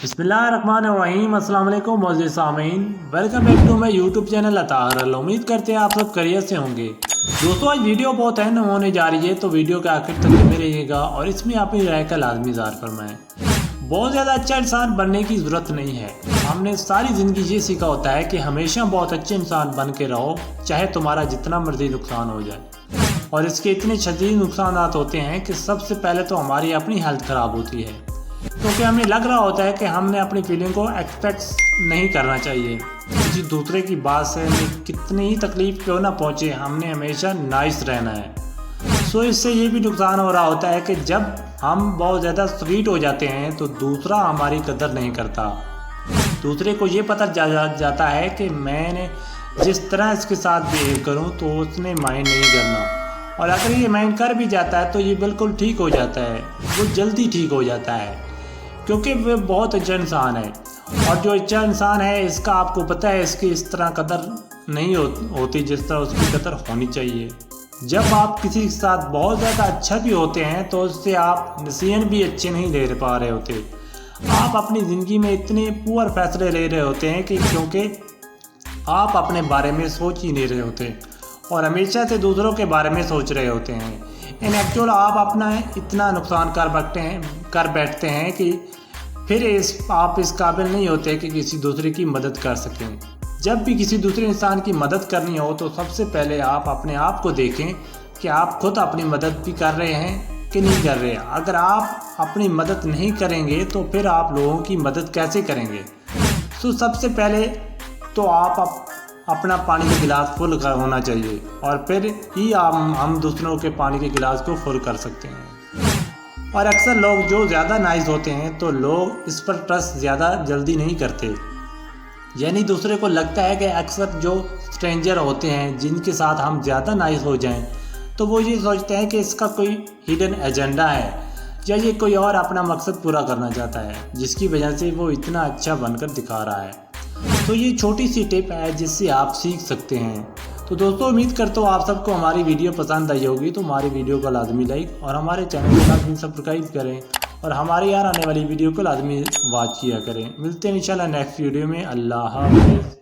بسم اللہ الرحمن الرحیم۔ السلام علیکم معزز سامعین، welcome back to my YouTube channel Athar. امید کرتے ہیں آپ سب خیریت سے ہوں گے۔ دوستو آج ویڈیو بہت اہم ہونے جا رہی ہے، تو ویڈیو کے آخر تک بنے رہیے گا اور اس میں اپنی رائے کا لازمی اظہار فرمائیں۔ بہت زیادہ اچھا انسان بننے کی ضرورت نہیں ہے، ہم نے ساری زندگی یہ سیکھا ہوتا ہے کہ ہمیشہ بہت اچھے انسان بن کے رہو، چاہے تمہارا جتنا مرضی نقصان ہو جائے۔ اور اس کے اتنے شدید نقصانات ہوتے ہیں کہ سب سے پہلے تو ہماری اپنی ہیلتھ خراب ہوتی ہے، کیونکہ ہمیں لگ رہا ہوتا ہے کہ ہم نے اپنی فیلنگ کو ایکسپریس نہیں کرنا چاہیے۔ کسی دوسرے کی بات سے ہمیں کتنی ہی تکلیف کیوں نہ پہنچے، ہم نے ہمیشہ نائس رہنا ہے۔ اس سے یہ بھی نقصان ہو رہا ہوتا ہے کہ جب ہم بہت زیادہ سویٹ ہو جاتے ہیں تو دوسرا ہماری قدر نہیں کرتا۔ دوسرے کو یہ پتہ جاتا ہے کہ میں نے جس طرح اس کے ساتھ بیہیو کروں تو اس نے مائنڈ نہیں کرنا، اور اگر یہ مائنڈ کر بھی جاتا ہے تو یہ بالکل ٹھیک ہو جاتا ہے، وہ جلدی ٹھیک ہو جاتا ہے، کیونکہ وہ بہت اچھا انسان ہے۔ اور جو اچھا انسان ہے اس کا آپ کو پتہ ہے اس کی اس طرح قدر نہیں ہوتی جس طرح اس کی قدر ہونی چاہیے۔ جب آپ کسی کے ساتھ بہت زیادہ اچھا بھی ہوتے ہیں تو اس سے آپ ڈیسیژن بھی اچھے نہیں لے پا رہے ہوتے، آپ اپنی زندگی میں اتنے پور فیصلے لے رہے ہوتے ہیں کہ کیونکہ آپ اپنے بارے میں سوچ ہی نہیں رہے ہوتے اور ہمیشہ سے دوسروں کے بارے میں سوچ رہے ہوتے ہیں۔ ان ایکچوئل آپ اپنا اتنا نقصان کر بیٹھتے ہیں کہ پھر آپ اس قابل نہیں ہوتے کہ کسی دوسرے کی مدد کر سکیں۔ جب بھی کسی دوسرے انسان کی مدد کرنی ہو تو سب سے پہلے آپ اپنے آپ کو دیکھیں کہ آپ خود اپنی مدد بھی کر رہے ہیں کہ نہیں کر رہے۔ اگر آپ اپنی مدد نہیں کریں گے تو پھر آپ لوگوں کی مدد کیسے کریں گے؟ سب سے پہلے تو آپ اپنا پانی کا گلاس فل ہونا چاہیے، اور پھر ہی ہم دوسروں کے پانی کے گلاس کو فل کر سکتے ہیں۔ اور اکثر لوگ جو زیادہ نائس ہوتے ہیں تو لوگ اس پر ٹرسٹ زیادہ جلدی نہیں کرتے، یعنی دوسرے کو لگتا ہے کہ اکثر جو اسٹرینجر ہوتے ہیں جن کے ساتھ ہم زیادہ نائس ہو جائیں تو وہ یہ سوچتے ہیں کہ اس کا کوئی ہڈن ایجنڈا ہے یا یہ کوئی اور اپنا مقصد پورا کرنا چاہتا ہے، جس کی وجہ سے وہ اتنا اچھا بن کر دکھا رہا ہے۔ تو یہ چھوٹی سی ٹپ ہے جس سے آپ سیکھ سکتے ہیں۔ تو دوستو امید کرتا ہوں آپ سب کو ہماری ویڈیو پسند آئی ہوگی، تو ہماری ویڈیو کو لازمی لائک اور ہمارے چینل کو لازمی سبسکرائب کریں اور ہماری آنے والی ویڈیو کو لازمی واچ کیا کریں۔ ملتے ہیں انشاءاللہ نیکسٹ ویڈیو میں۔ اللہ حافظ۔